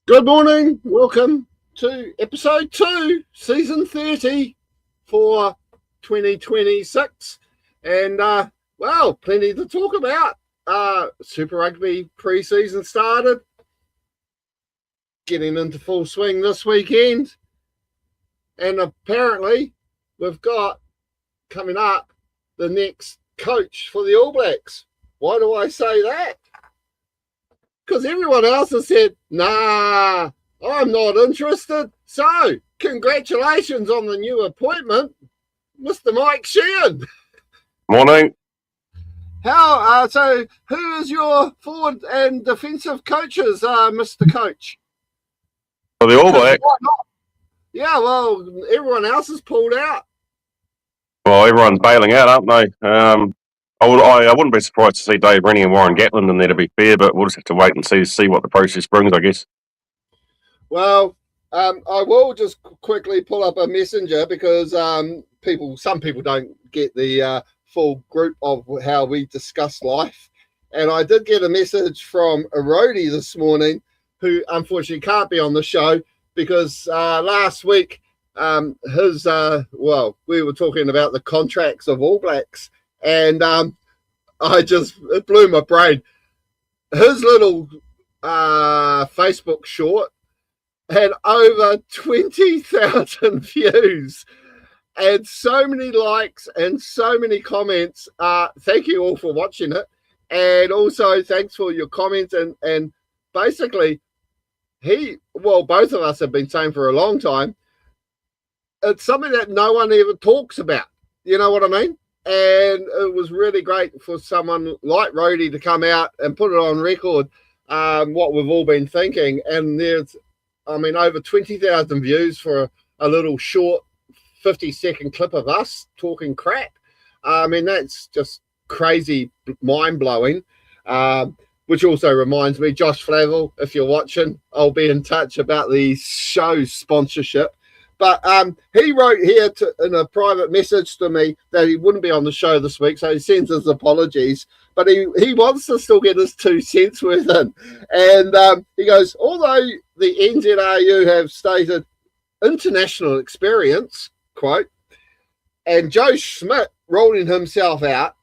Good morning. Welcome to episode 2, season 30 for 2026. And, plenty to talk about. Super Rugby pre-season started. Getting into full swing this weekend. And apparently, we've got coming up the next coach for the All Blacks. Why do I say that? Because everyone else has said, nah, I'm not interested. So, congratulations on the new appointment, Mr. Mike Sheehan. Morning. So who is your forward and defensive coaches, Mr. Coach? For the All Blacks? Yeah, well, everyone else has pulled out. Well, everyone's bailing out, aren't they? I wouldn't be surprised to see Dave Rennie and Warren Gatland in there, to be fair, but we'll just have to wait and see what the process brings, I guess. Well, I will just quickly pull up a messenger because some people don't get the full group of how we discuss life. And I did get a message from a roadie this morning who unfortunately can't be on the show because last week we were talking about the contracts of All Blacks. And it blew my brain. His little Facebook short had over 20,000 views and so many likes and so many comments. Thank you all for watching it. And also thanks for your comments. And basically, both of us have been saying for a long time, it's something that no one ever talks about. You know what I mean? And it was really great for someone like Rhodey to come out and put it on record, what we've all been thinking. And there's, over 20,000 views for a little short 50-second clip of us talking crap. That's just crazy, mind-blowing, which also reminds me, Josh Flavel, if you're watching, I'll be in touch about the show sponsorship. But he wrote here in a private message to me that he wouldn't be on the show this week, so he sends his apologies. But he wants to still get his 2 cents worth in. And he goes, although the NZRU have stated international experience, quote, and Joe Schmidt rolling himself out,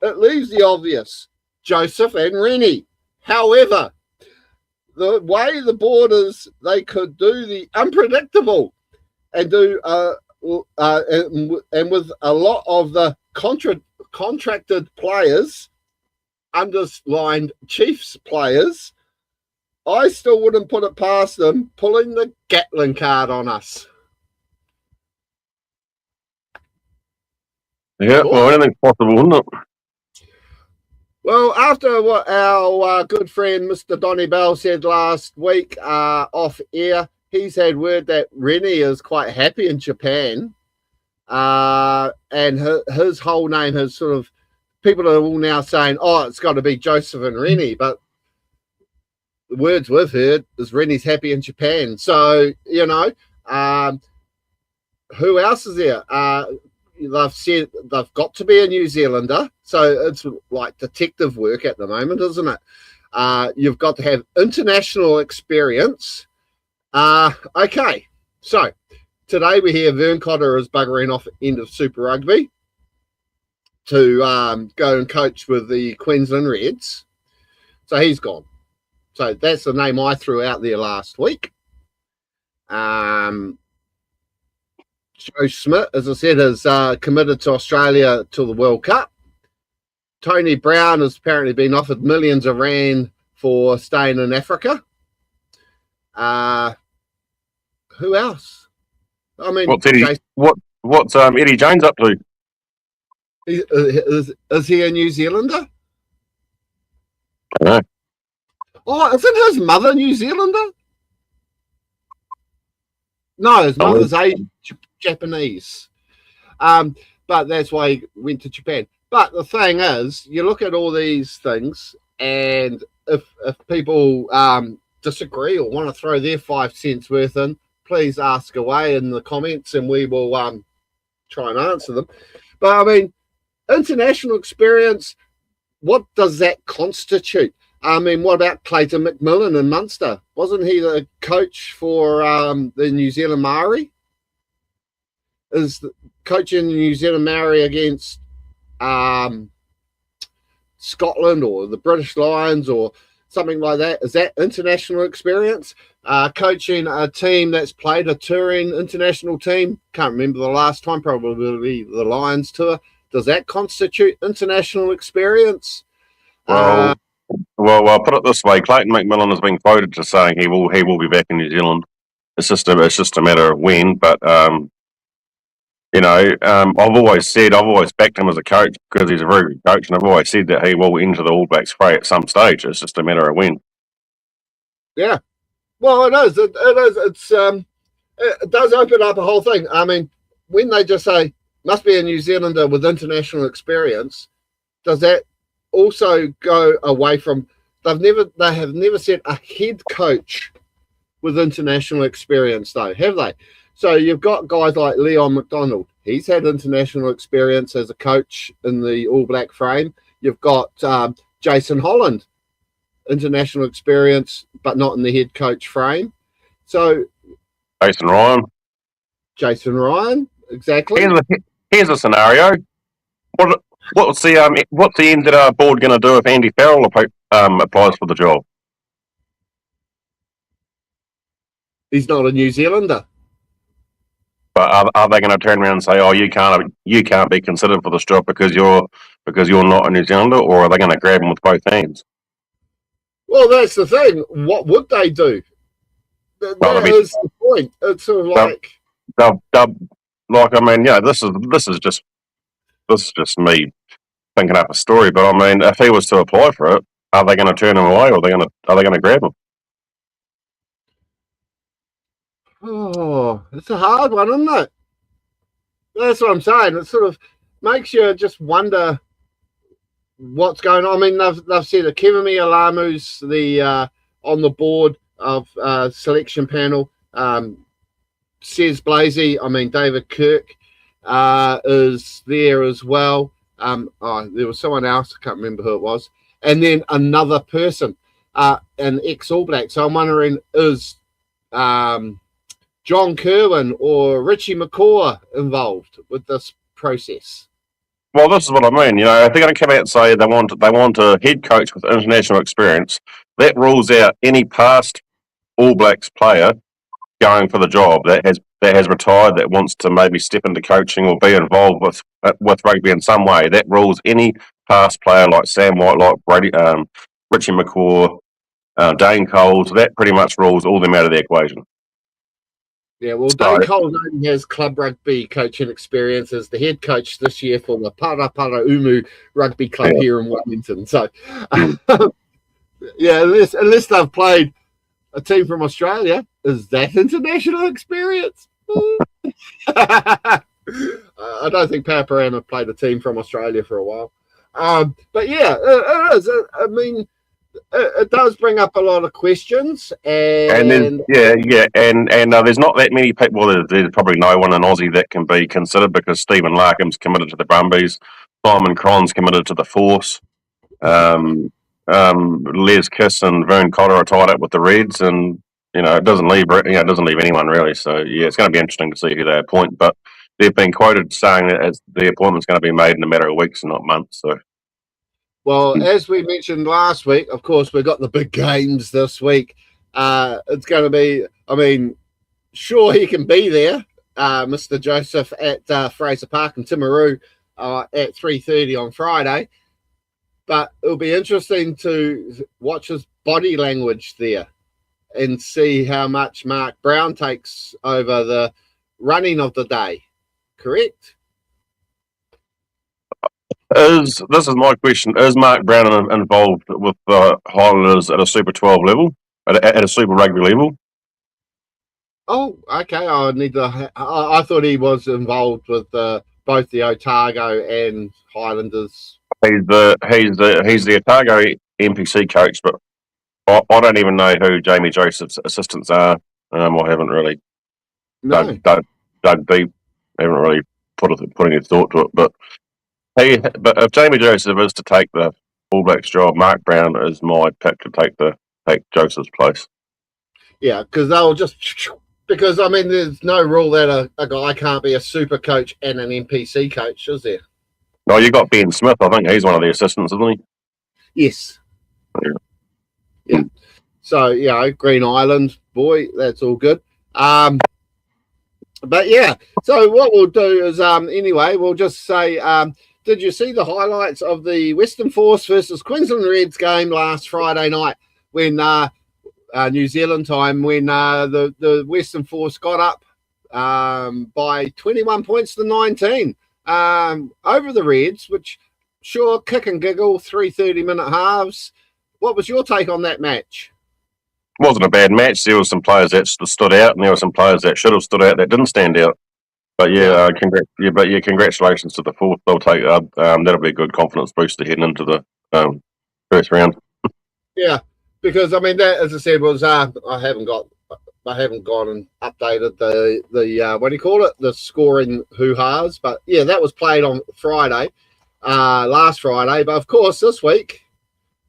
it leaves the obvious, Joseph and Rennie. However, the way the Borders, they could do the unpredictable, and do and with a lot of the contracted players, underlined Chiefs players, I still wouldn't put it past them pulling the Gatling card on us. Yeah, well, anything's possible, isn't it? Well, after what our good friend Mr. Donny Bell said last week off air, he's had word that Rennie is quite happy in Japan. And his whole name has sort of, people are all now saying, it's got to be Joseph and Rennie. But the words we've heard is Rennie's happy in Japan. So, who else is there? They've said they've got to be a New Zealander. So it's like detective work at the moment, isn't it? You've got to have international experience. Okay, so today we hear Vern Cotter is buggering off at the end of Super Rugby to go and coach with the Queensland Reds. So he's gone. So that's the name I threw out there last week. Joe Schmidt, as I said, is committed to Australia to the World Cup. Tony Brown has apparently been offered millions of rand for staying in Africa. Who else? What's Eddie Jones up to? Is he a New Zealander? I don't know. Oh, isn't his mother New Zealander? No, his mother's Japanese. But that's why he went to Japan. But the thing is, you look at all these things, and if people disagree or want to throw their 5 cents worth in, please ask away in the comments and we will try and answer them. But international experience, what does that constitute? I mean, what about Clayton McMillan in Munster? Wasn't he the coach for the New Zealand Maori? Is coaching the New Zealand Maori against Scotland or the British Lions or something like that? Is that international experience? Coaching a team that's played a touring international team, can't remember the last time, probably the Lions tour. Does that constitute international experience? Well, put it this way: Clayton McMillan has been quoted to saying he will be back in New Zealand. It's just a matter of when. But I've always backed him as a coach because he's a very good coach, and I've always said that he will enter the All Blacks fray at some stage. It's just a matter of when. Yeah, well, it is. It is. It does open up a whole thing. I mean, when they just say must be a New Zealander with international experience, does that also go away from? They have never said a head coach with international experience, though, have they? So you've got guys like Leon McDonald. He's had international experience as a coach in the All Black frame. You've got Jason Holland, international experience, but not in the head coach frame. So Jason Ryan, exactly. Here's a scenario. What's the NZ board going to do if Andy Farrell applies for the job? He's not a New Zealander. But are they going to turn around and say, "Oh, you can't be considered for this job because you're not a New Zealander," or are they going to grab him with both hands? Well, that's the thing. What would they do? That is the point. It's sort of like, this is just me thinking up a story. But I mean, if he was to apply for it, are they going to turn him away, or are they going to grab him? Oh, it's a hard one, isn't it? That's what I'm saying. It sort of makes you just wonder what's going on. I mean, they've said that Kevin Alamu's on the board of selection panel. Says Blasey. I mean, David Kirk is there as well. There was someone else. I can't remember who it was. And then another person, an ex-All Black. So I'm wondering, is John Kerwin or Richie McCaw involved with this process? Well, this is what I mean. If they're going to come out and say they want a head coach with international experience, that rules out any past All Blacks player going for the job that has retired, that wants to maybe step into coaching or be involved with rugby in some way. That rules any past player like Sam Whitelock, Brady, Richie McCaw, Dane Coles. That pretty much rules all them out of the equation. Yeah, well, Dane Coles only has club rugby coaching experience as the head coach this year for the Paraparaumu Rugby Club here in Wellington. So, unless they've played a team from Australia, is that international experience? I don't think Paraparaumu have played a team from Australia for a while. But yeah, it is. I mean, it does bring up a lot of questions, and there's not that many people. Well, there's probably no one in Aussie that can be considered because Stephen Larkham's committed to the Brumbies, Simon Cron's committed to the Force, Les Kiss and Vern Cotter are tied up with the Reds, and it doesn't leave anyone really. So yeah, it's going to be interesting to see who they appoint. But they've been quoted saying that the appointment's going to be made in a matter of weeks and not months. So. Well, as we mentioned last week, of course, we've got the big games this week. It's going to be, I mean, sure, he can be there, Mr. Joseph, at Fraser Park and Timaru at 3:30 on Friday. But it'll be interesting to watch his body language there and see how much Mark Brown takes over the running of the day. Correct? This is my question. Is Mark Brown involved with the Highlanders at a Super 12 level, at a Super Rugby level? Oh, okay. I thought he was involved with both the Otago and Highlanders. He's the Otago NPC coach, but I don't even know who Jamie Joseph's assistants are. I haven't really dug deep. I haven't really put any thought to it, but if Jamie Joseph is to take the All Blacks job. Mark Brown is my pick to take Joseph's place. Yeah, because they'll just because I mean, there's no rule that a guy can't be a super coach and an NPC coach, is there? No, you got Ben Smith. I think he's one of the assistants, isn't he? Yes. Yeah. So Green Island boy, that's all good. But yeah, so what we'll do is anyway, we'll just say, did you see the highlights of the Western Force versus Queensland Reds game last Friday night when New Zealand time, when the Western Force got up by 21 points to 19 over the Reds, which sure, kick and giggle, 3 30-minute halves. What was your take on that match? Wasn't a bad match. There were some players that stood out, and there were some players that should have stood out that didn't stand out. But congratulations to the Force. They'll take that'll be a good confidence booster heading into the first round. Yeah, because I mean that, as I said, was I haven't gone and updated the what do you call it, the scoring hoo-has, but yeah, that was played on Friday, last Friday. But of course, this week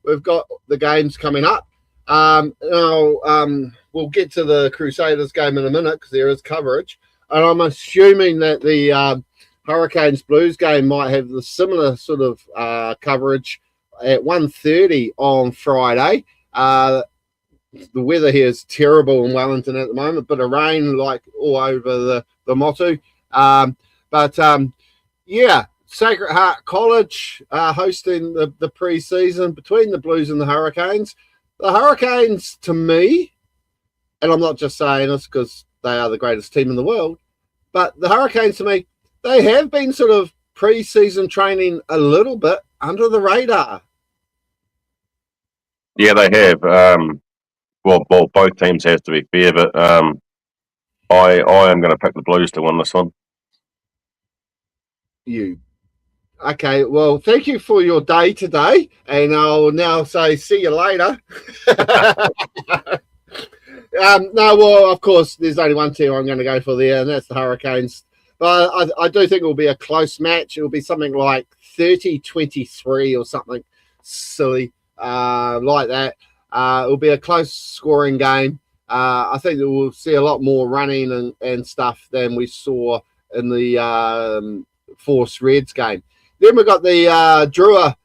we've got the games coming up. We'll get to the Crusaders game in a minute because there is coverage, and I'm assuming that the Hurricanes Blues game might have the similar sort of coverage at 1:30 on Friday. The weather here is terrible in Wellington at the moment, a bit of rain like all over the Motu. Sacred Heart College hosting the pre-season between the Blues and the Hurricanes. The Hurricanes, to me, and I'm not just saying this because they are the greatest team in the world, but the Hurricanes, to me, they have been sort of pre-season training a little bit under the radar. Yeah, they have. Well, both teams have, to be fair, but I am going to pick the Blues to win this one. Okay, well, thank you for your day today, and I'll now say see you later. Of course, there's only one team I'm going to go for there, and that's the Hurricanes. But I do think it will be a close match. It will be something like 30-23 or something silly like that. It will be a close scoring game. I think that we'll see a lot more running and stuff than we saw in the Force Reds game. Then we've got the Drua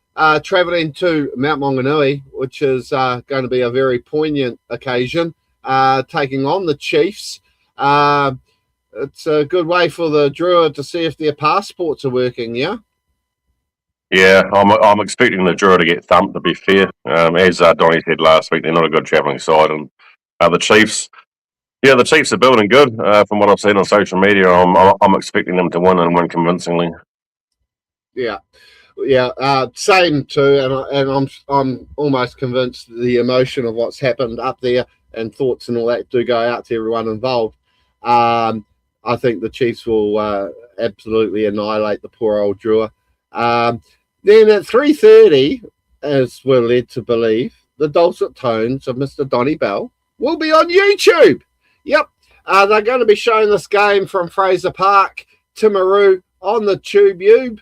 travelling to Mount Maunganui, which is going to be a very poignant occasion, taking on the Chiefs. It's a good way for the Drua to see if their passports are working, yeah? Yeah, I'm expecting the Drua to get thumped, to be fair. As Donnie said last week, they're not a good travelling side. And the Chiefs, the Chiefs are building good. From what I've seen on social media, I'm expecting them to win and win convincingly. Yeah, same too, and I'm almost convinced the emotion of what's happened up there and thoughts and all that do go out to everyone involved. I think the Chiefs will absolutely annihilate the poor old Drua. Then at 3:30, as we're led to believe, the dulcet tones of Mr. Donnie Bell will be on YouTube. Yep, they're going to be showing this game from Fraser Park, Timaru on the TubeYube.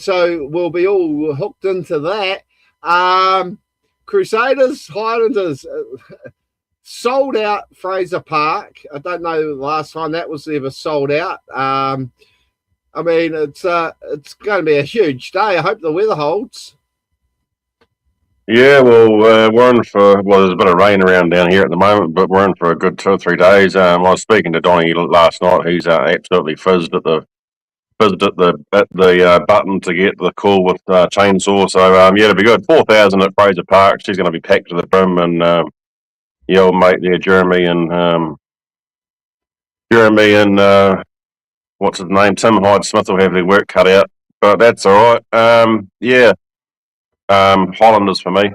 So we'll be all hooked into that. Crusaders, Highlanders, sold out Fraser Park. I don't know the last time that was ever sold out. I mean, it's going to be a huge day. I hope the weather holds. Yeah, well, we're in for, there's a bit of rain around down here at the moment, but we're in for a good 2 or 3 days. I was speaking to Donnie last night. He's absolutely fizzed at the button to get the call with chainsaw. So it'll be good. 4,000 at Fraser Park. She's going to be packed to the brim, and your old mate there, Jeremy and what's his name, Tim Hyde-Smith will have their work cut out, but that's all right. Highlanders for me.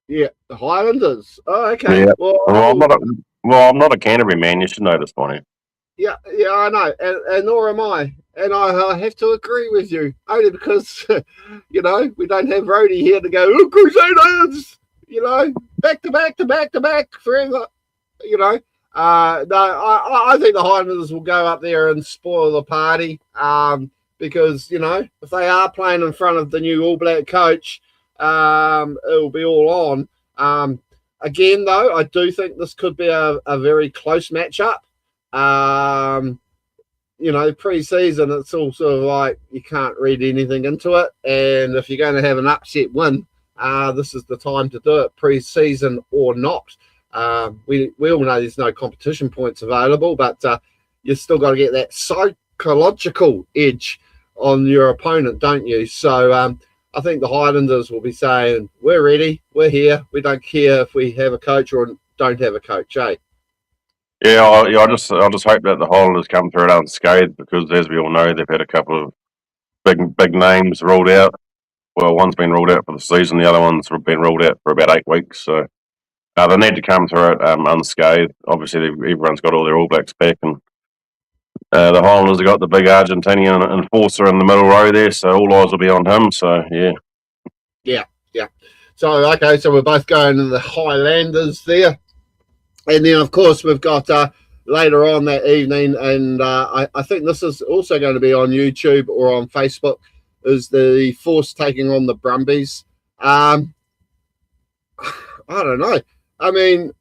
Yeah, the Highlanders. Oh, okay. Yeah. I'm not a Canterbury man. You should know this by now. Yeah, I know, and nor am I. And I have to agree with you, only because, we don't have Rhodey here to go, oh, Crusaders, back to back forever, No, I think the Highlanders will go up there and spoil the party, because, if they are playing in front of the new All Black coach, It'll be all on. Again, though, I do think this could be a very close matchup. Pre-season, it's all sort of like you can't read anything into it. And if you're going to have an upset win, this is the time to do it, pre-season or not. We all know there's no competition points available, but you still got to get that psychological edge on your opponent, don't you? So I think the Highlanders will be saying, we're ready, we're here, we don't care if we have a coach or don't have a coach, eh? Yeah, I just hope that the Highlanders come through it unscathed, because as we all know, they've had a couple of big names ruled out. Well, one's been ruled out for the season, the other one's been ruled out for about 8 weeks. So they need to come through it unscathed. Obviously, everyone's got all their All Blacks back, and the Highlanders have got the big Argentinian enforcer in the middle row there, so all eyes will be on him. So yeah. So okay, so we're both going to the Highlanders there. And then, of course, we've got later on that evening, and I think this is also going to be on YouTube or on Facebook, is the Force taking on the Brumbies. I don't know. I mean,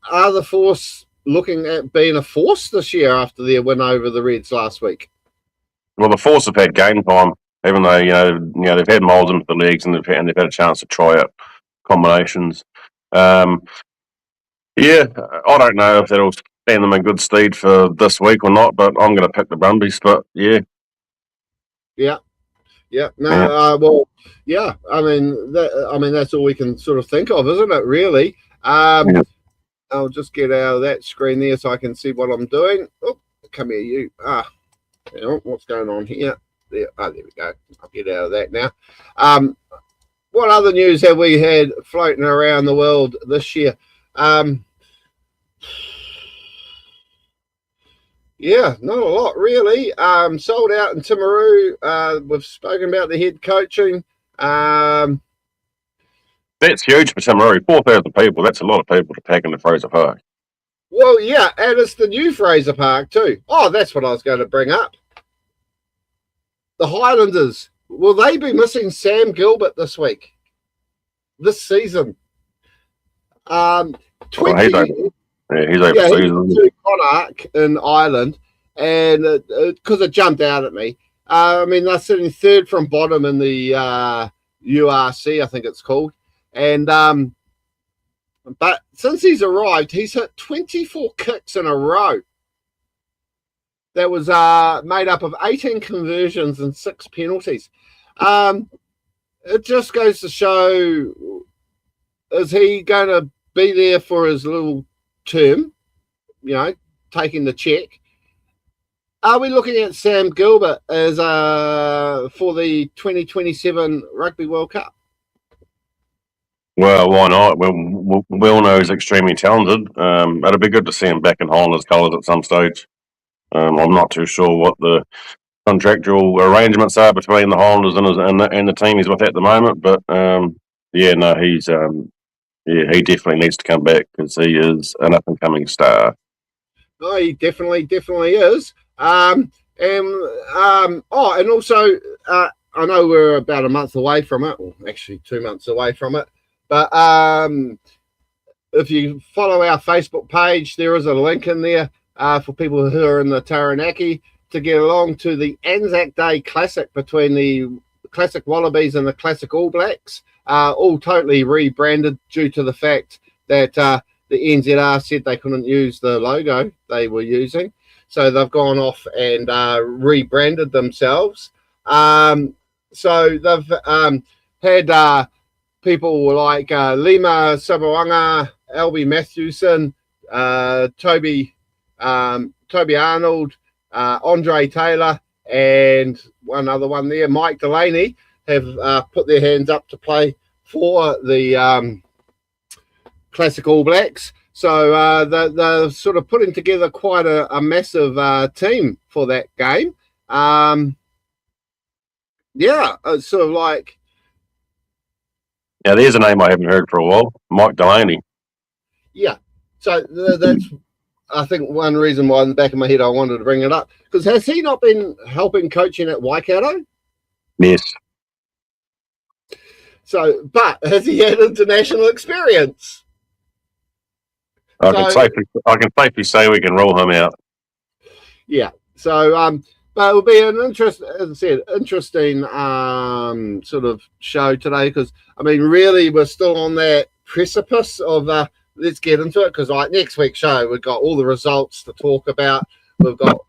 are the Force looking at being a force this year after their win over the Reds last week? Well, the Force have had game time, even though they've had moulds into the legs, and they've had a chance to try out combinations. Yeah, I don't know if that'll stand them in good stead for this week or not, but I'm going to pick the Brumbies. But yeah. No, I mean that's all we can sort of think of, isn't it? Really. I'll just get out of that screen there so I can see what I'm doing. Oh, come here, you. What's going on here? There we go. I'll get out of that now. What other news have we had floating around the world this year? Yeah, not a lot really. Sold out in Timaru. We've spoken about the head coaching. That's huge for Timaru. 4,000 people. That's a lot of people to pack into Fraser Park. Well, yeah, and it's the new Fraser Park too. Oh, that's what I was going to bring up. The Highlanders. Will they be missing Sam Gilbert this season? 20. He's overseas. Connacht in Ireland, and because it jumped out at me. I mean, they're sitting third from bottom in the URC, I think it's called. And but since he's arrived, he's hit 24 kicks in a row. That was made up of 18 conversions and 6 penalties. It just goes to show, is he going to be there for his little term, taking the check? Are we looking at Sam Gilbert as for the 2027 Rugby World Cup? Well, why not? We all know he's extremely talented. It'd be good to see him back in Highlanders colours at some stage. I'm not too sure what the contractual arrangements are between the Highlanders and the team he's with at the moment, but he's he definitely needs to come back, because he is an up-and-coming star. Oh, he definitely is. And also, I know we're about a month away from it, or actually 2 months away from it, but if you follow our Facebook page, there is a link in there for people who are in the Taranaki to get along to the Anzac Day Classic between the Classic Wallabies and the Classic All Blacks. All totally rebranded due to the fact that the NZR said they couldn't use the logo they were using. So they've gone off and rebranded themselves. So they've had people like Lima Sabawanga, Albie Matthewson, Toby Arnold, Andre Taylor, and one other one there, Mike Delaney, have put their hands up to play for the Classic All Blacks. So they're sort of putting together quite a massive team for that game. It's sort of like... Yeah, there's a name I haven't heard for a while, Mike Delaney. Yeah, so that's, I think, one reason why in the back of my head I wanted to bring it up. Because has he not been helping coaching at Waikato? Yes. So, but has he had international experience? I can safely say we can rule him out. Yeah. So, but it'll be an interesting sort of show today, because I mean, really, we're still on that precipice of let's get into it, because like next week's show, we've got all the results to talk about. We've got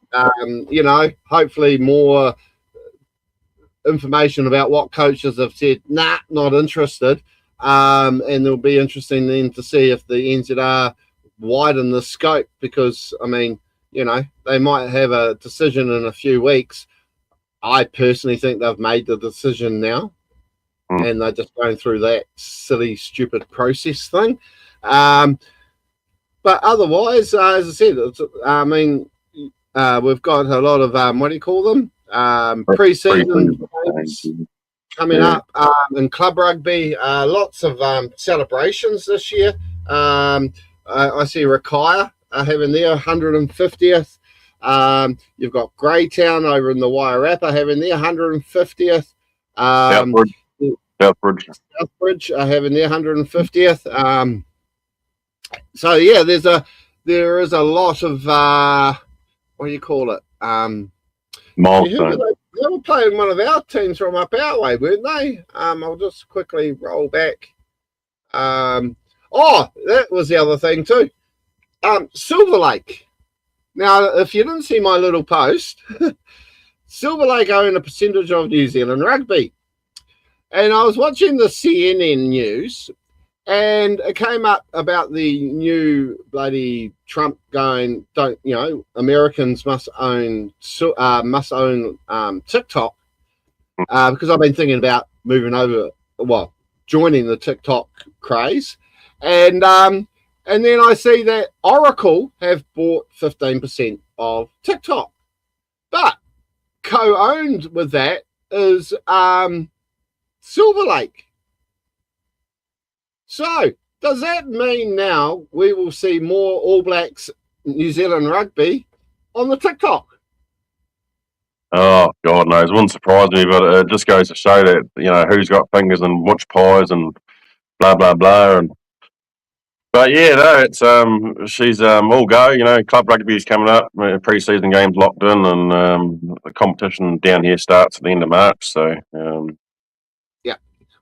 hopefully more information about what coaches have said, nah, not interested. And it'll be interesting then to see if the NZR widen the scope, because I mean, they might have a decision in a few weeks. I personally think they've made the decision now, and they're just going through that silly, stupid process thing. But otherwise, as I said, I mean, we've got a lot of what do you call them? Pre-season games coming up in club rugby. Lots of celebrations this year. I see Rakaya having their 150th. You've got Greytown over in the Wairarapa having their 150th. Southbridge are having their 150th. So yeah, there is a lot of what do you call it? Milestone. They were playing one of our teams from up our way, weren't they? I'll just quickly roll back. That was the other thing too. Silver Lake. Now, if you didn't see my little post, Silver Lake own a percentage of New Zealand rugby. And I was watching the CNN news, and it came up about the new bloody Trump going, Americans must own TikTok, because I've been thinking about moving over, joining the TikTok craze. And then I see that Oracle have bought 15% of TikTok. But co-owned with that is Silver Lake. So does that mean now we will see more All Blacks New Zealand rugby on the TikTok? Oh, God knows. It wouldn't surprise me, but it just goes to show that, who's got fingers in which pies and blah, blah, blah. But yeah, no, it's she's all go. Club rugby is coming up. Pre-season games locked in, and the competition down here starts at the end of March. So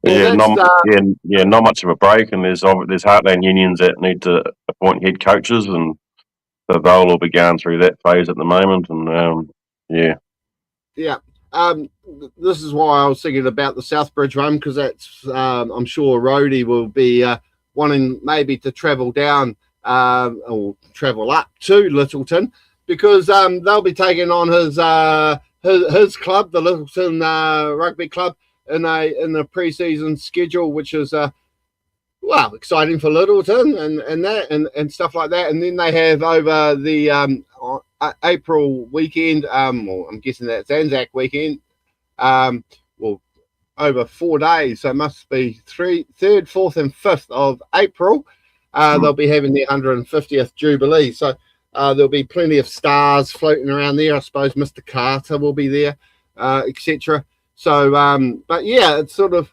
not much of a break. And there's Heartland unions that need to appoint head coaches, and so they'll all be going through that phase at the moment. And this is why I was thinking about the Southbridge run, because that's I'm sure Rhodey will be wanting maybe to travel down or travel up to Littleton, because they'll be taking on his club, the Littleton Rugby Club, in a pre-season schedule, which is exciting for Littleton and stuff like that. And then they have over the April weekend, I'm guessing that's Anzac weekend, over 4 days, so it must be 3rd, 4th, and 5th of April. They'll be having their 150th Jubilee. So there'll be plenty of stars floating around there. I suppose Mr. Carter will be there, etc. So, but yeah, it's sort of,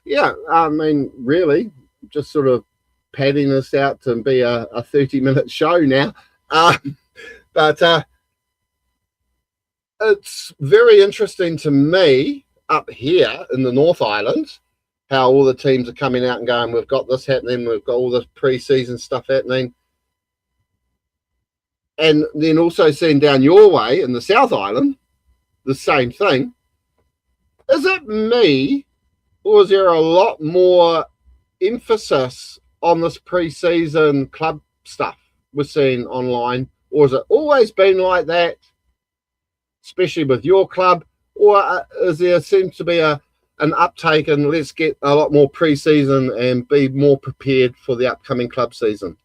I mean, really, just sort of padding this out to be a 30-minute show now. But it's very interesting to me up here in the North Island, how all the teams are coming out and going, we've got this happening, we've got all this pre-season stuff happening. And then also seeing down your way in the South Island, the same thing. Is it me, or is there a lot more emphasis on this pre-season club stuff we're seeing online? Or has it always been like that, especially with your club? Or is there seems to be an uptake and let's get a lot more pre-season and be more prepared for the upcoming club season?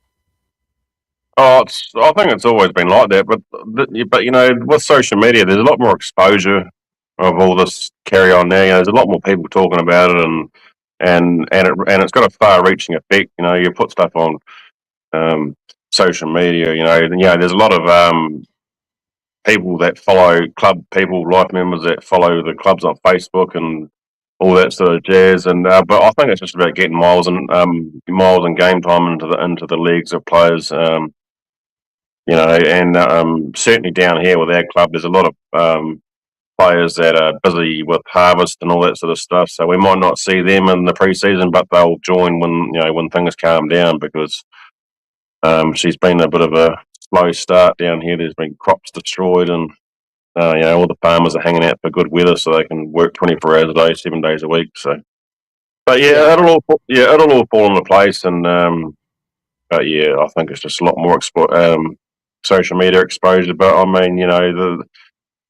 I think it's always been like that, but with social media, there's a lot more exposure of all this carry on now. There's a lot more people talking about it, and it's got a far-reaching effect. You put stuff on social media. There's a lot of people that follow club people, life members that follow the clubs on Facebook and all that sort of jazz. And but I think it's just about getting miles and game time into the leagues of players. And certainly down here with our club, there's a lot of players that are busy with harvest and all that sort of stuff. So we might not see them in the pre-season, but they'll join when things calm down, because she's been a bit of a slow start down here. There's been crops destroyed, and all the farmers are hanging out for good weather so they can work 24 hours a day, 7 days a week. So, but it'll all fall into place. And but yeah, I think it's just a lot more social media exposure. But I mean,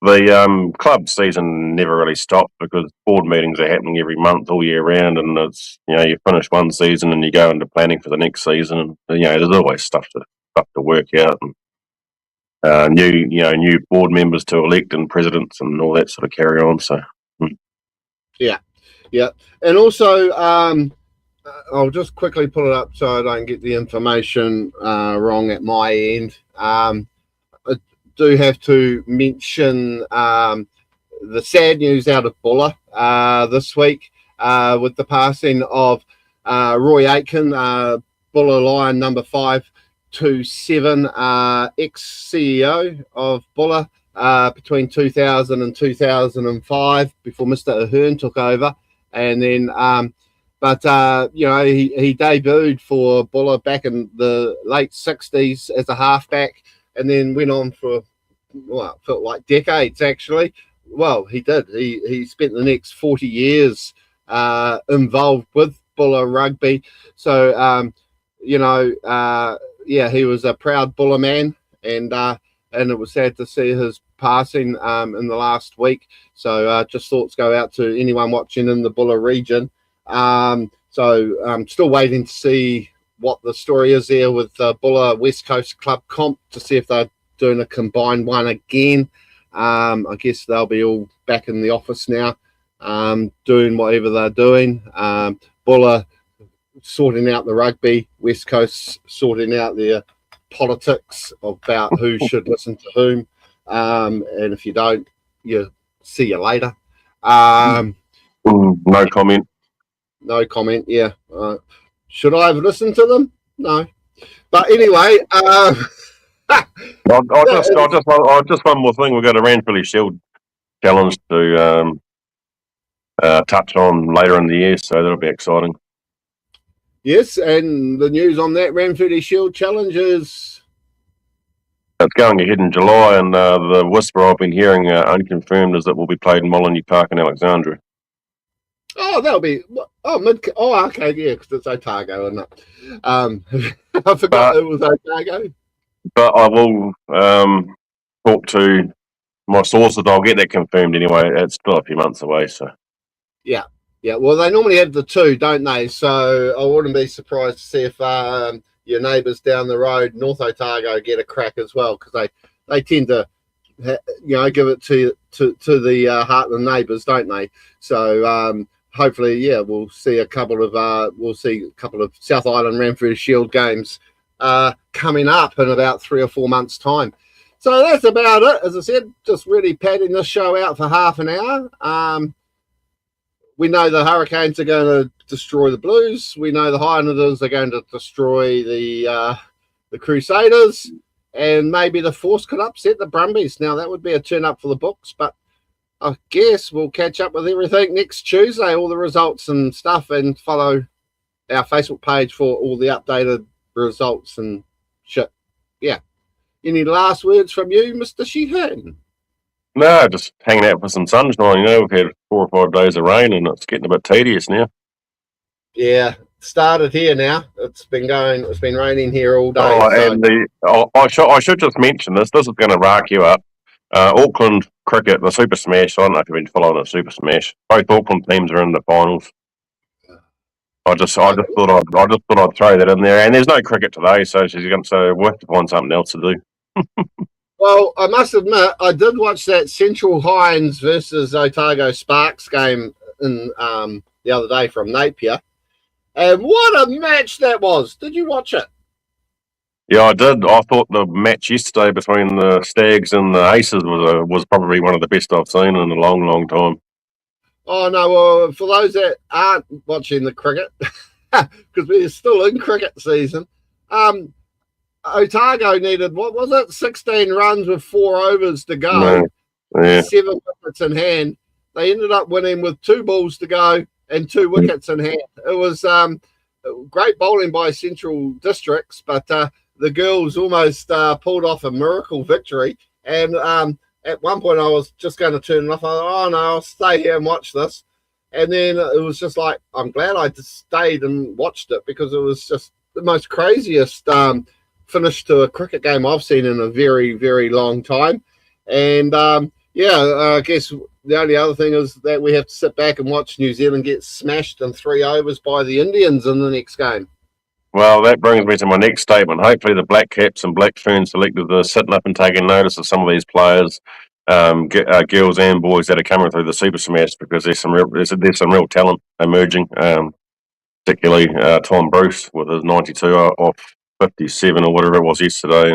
the club season never really stopped, because board meetings are happening every month all year round, and it's you finish one season and you go into planning for the next season, and there's always stuff to work out, and new board members to elect and presidents and all that sort of carry on. So yeah, and also I'll just quickly pull it up so I don't get the information wrong at my end. Do have to mention the sad news out of Buller this week with the passing of Roy Aitken, Buller Lion number 527, ex-CEO of Buller between 2000 and 2005, before Mr. Ahern took over. And then he debuted for Buller back in the late 60s as a halfback, and then went on for, it felt like decades, actually. Well, he did. He spent the next 40 years involved with Buller Rugby. So, he was a proud Buller man, and it was sad to see his passing in the last week. So just thoughts go out to anyone watching in the Buller region. So I'm still waiting to see what the story is there with Buller West Coast Club Comp, to see if they're doing a combined one again. I guess they'll be all back in the office now, doing whatever they're doing. Buller sorting out the rugby, West Coast sorting out their politics about who should listen to whom. And if you don't, see you later. no comment. No comment. Yeah. Should I have listened to them? No. But anyway, just one more thing. We've got a Ranfurly Shield challenge to touch on later in the year, so that'll be exciting. Yes, and the news on that Ranfurly Shield challenge is it's going ahead in July, and the whisper I've been hearing unconfirmed is that will be played in Molyneux Park in Alexandria. Oh, that'll be okay, yeah, because it's Otago, isn't it? I forgot it was Otago. But I will talk to my sources. I'll get that confirmed anyway. It's still a few months away, so yeah. Well, they normally have the two, don't they? So I wouldn't be surprised to see if your neighbours down the road, North Otago, get a crack as well, because they tend to give it to the Heartland neighbours, don't they? So hopefully, we'll see a couple of South Island Ranfurly Shield games coming up in about 3 or 4 months' time. So that's about it. As I said, just really padding this show out for half an hour. We know the Hurricanes are going to destroy the Blues. We know the Highlanders are going to destroy the Crusaders, and maybe the Force could upset the Brumbies. Now that would be a turn up for the books, but I guess we'll catch up with everything next Tuesday, all the results and stuff, and follow our Facebook page for all the updated results and shit. Yeah. Any last words from you, Mr. Sheehan? No, just hanging out for some sunshine. We've had 4 or 5 days of rain, and it's getting a bit tedious now. Yeah, started here now. It's been raining here all day. I should just mention this. This is going to rack you up. Auckland cricket, the Super Smash. I don't know if you've been following the Super Smash. Both Auckland teams are in the finals. I just thought I'd throw that in there. And there's no cricket today, so we'll have to find something else to do. Well, I must admit, I did watch that Central Hinds versus Otago Sparks game in the other day from Napier, and what a match that was! Did you watch it? Yeah, I did. I thought the match yesterday between the Stags and the Aces was probably one of the best I've seen in a long, long time. Oh no! Well, for those that aren't watching the cricket, because we're still in cricket season, Otago needed, what was it, 16 runs with 4 overs to go, Yeah. 7 wickets in hand. They ended up winning with 2 balls to go and 2 wickets in hand. It was great bowling by Central Districts, but the girls almost pulled off a miracle victory. And at one point, I was just going to turn it off. I thought, oh no, I'll stay here and watch this. And then it was just like, I'm glad I just stayed and watched it, because it was just the most craziest finish to a cricket game I've seen in a very, very long time. And I guess the only other thing is that we have to sit back and watch New Zealand get smashed in 3 overs by the Indians in the next game. Well, that brings me to my next statement. Hopefully the Black Caps and Black Ferns selected are sitting up and taking notice of some of these players, girls and boys that are coming through the Super Smash, because there's some real talent emerging, particularly Tom Bruce with his 92 off 57 or whatever it was yesterday.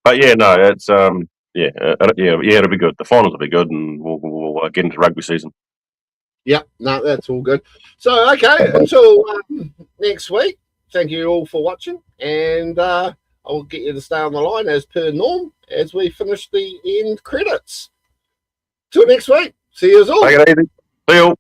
But yeah, no, it's it'll be good. The finals will be good, and we'll get into rugby season. Yep, no, that's all good. So, okay, until next week, thank you all for watching, and I'll get you to stay on the line as per norm as we finish the end credits. Till next week, see you all. Take it easy. See you all.